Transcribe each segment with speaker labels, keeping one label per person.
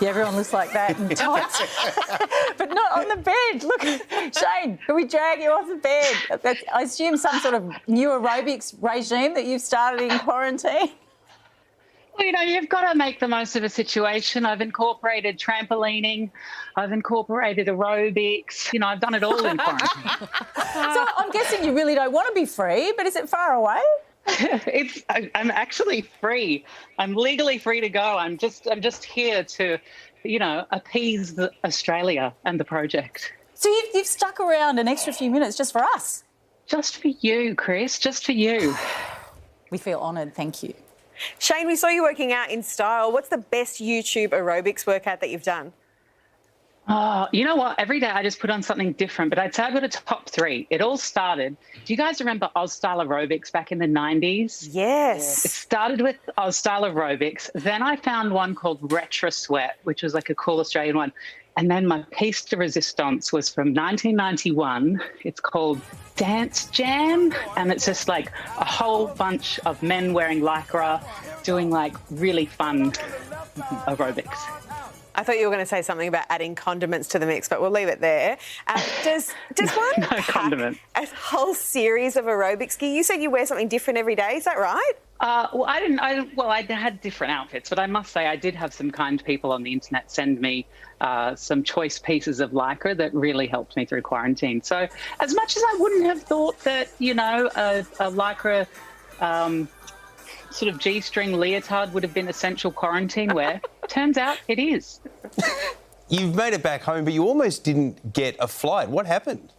Speaker 1: Yeah, everyone looks like that in tights. But not on the bed. Look, Shane, can we drag you off the bed? I assume some sort of new aerobics regime that you've started in quarantine.
Speaker 2: Well, you've got to make the most of a situation. I've incorporated trampolining. I've incorporated aerobics. I've done it all in quarantine.
Speaker 1: So I'm guessing you really don't want to be free, but is it far away?
Speaker 2: I'm actually free. I'm legally free to go. I'm just here to, appease Australia and the project.
Speaker 1: So you've stuck around an extra few minutes just for us?
Speaker 2: Just for you, Chris, just for you.
Speaker 1: We feel honoured, thank you.
Speaker 3: Shane, we saw you working out in style. What's the best YouTube aerobics workout that you've done?
Speaker 2: Oh, you know what? Every day I just put on something different, but I'd say I've got a top 3. It all started. Do you guys remember Oz Style Aerobics back in the 90s?
Speaker 3: Yes.
Speaker 2: It started with Oz Style Aerobics. Then I found one called Retro Sweat, which was like a cool Australian one. And then my piece de resistance was from 1991. It's called Dance Jam. And it's just like a whole bunch of men wearing Lycra doing like really fun aerobics.
Speaker 3: I thought you were going to say something about adding condiments to the mix, but we'll leave it there. Does one
Speaker 2: No condiment.
Speaker 3: a whole series of aerobics gear? You said you wear something different every day. Is that right?
Speaker 2: Well, I had different outfits, but I must say I did have some kind people on the internet send me some choice pieces of Lycra that really helped me through quarantine. So as much as I wouldn't have thought that, a Lycra sort of G-string leotard would have been essential quarantine wear, turns out it is.
Speaker 4: You've made it back home, but you almost didn't get a flight. What happened?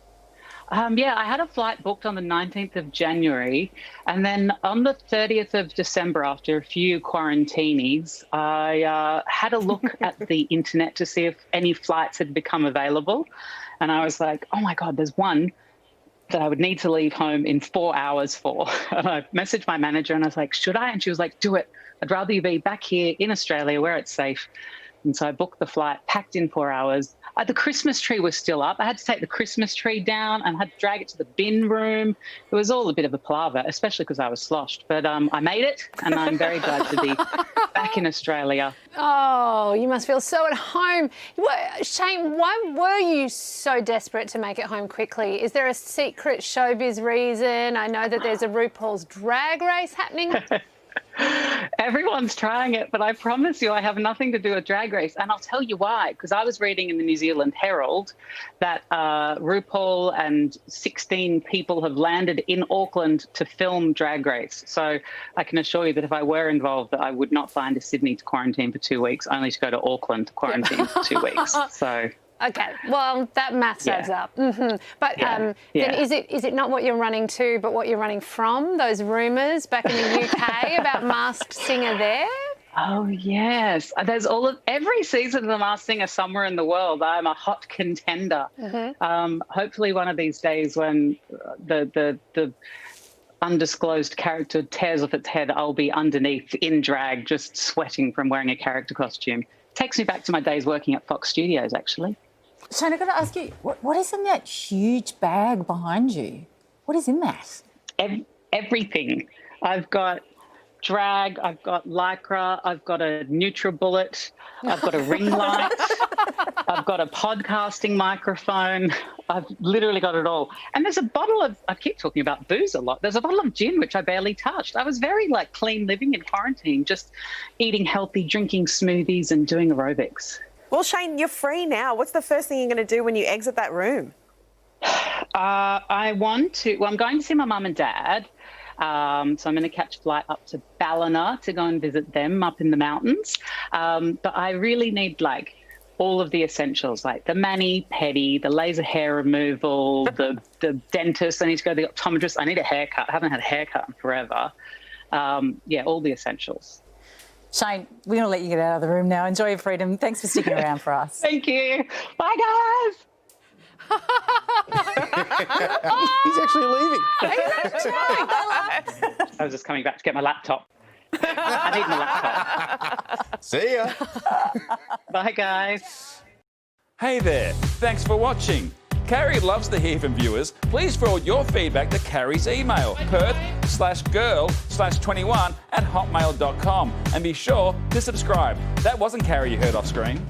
Speaker 2: Yeah, I had a flight booked on the 19th of January, and then on the 30th of December, after a few quarantinis, I had a look at the internet to see if any flights had become available. And I was like, oh my God, there's one that I would need to leave home in 4 hours for. And I messaged my manager and I was like, should I? And she was like, do it. I'd rather you be back here in Australia where it's safe. And so I booked the flight, packed in 4 hours. The Christmas tree was still up. I had to take the Christmas tree down and had to drag it to the bin room. It was all a bit of a palaver, especially because I was sloshed. But I made it, and I'm very glad to be back in Australia.
Speaker 5: Oh, you must feel so at home. Shane, why were you so desperate to make it home quickly? Is there a secret showbiz reason? I know that there's a RuPaul's Drag Race happening.
Speaker 2: Everyone's trying it, but I promise you I have nothing to do with Drag Race. And I'll tell you why, because I was reading in the New Zealand Herald that RuPaul and 16 people have landed in Auckland to film Drag Race. So I can assure you that if I were involved, that I would not fly into Sydney to quarantine for 2 weeks, only to go to Auckland to quarantine for 2 weeks. So...
Speaker 5: Okay, well, that maths adds up. Mm-hmm. But then is it not what you're running to, but what you're running from? Those rumours back in the UK about Masked Singer there?
Speaker 2: Oh, yes. There's every season of The Masked Singer somewhere in the world. I'm a hot contender. Mm-hmm. Hopefully one of these days when the undisclosed character tears off its head, I'll be underneath in drag, just sweating from wearing a character costume. Takes me back to my days working at Fox Studios, actually.
Speaker 1: Shane, I've got to ask you, what is in that huge bag behind you? What is in that?
Speaker 2: Everything. I've got drag, I've got Lycra, I've got a NutriBullet, I've got a ring light, I've got a podcasting microphone. I've literally got it all. And there's a bottle of, I keep talking about booze a lot, there's a bottle of gin, which I barely touched. I was very clean living in quarantine, just eating healthy, drinking smoothies and doing aerobics.
Speaker 3: Well, Shane, you're free now. What's the first thing you're going to do when you exit that room?
Speaker 2: I'm going to see my mum and dad. So I'm going to catch a flight up to Ballina to go and visit them up in the mountains. But I really need all of the essentials, like the mani-pedi, the laser hair removal, the dentist. I need to go to the optometrist. I need a haircut. I haven't had a haircut in forever. All the essentials.
Speaker 1: Shane, we're going to let you get out of the room now. Enjoy your freedom. Thanks for sticking around for us.
Speaker 2: Thank you. Bye, guys.
Speaker 4: He's actually leaving.
Speaker 2: I was just coming back to get my laptop. I need my laptop.
Speaker 4: See ya.
Speaker 2: Bye, guys.
Speaker 6: Hey there. Thanks for watching. Carrie loves to hear from viewers. Please forward your feedback to Carrie's email, perth/girl/21@hotmail.com. And be sure to subscribe. That wasn't Carrie you heard off screen.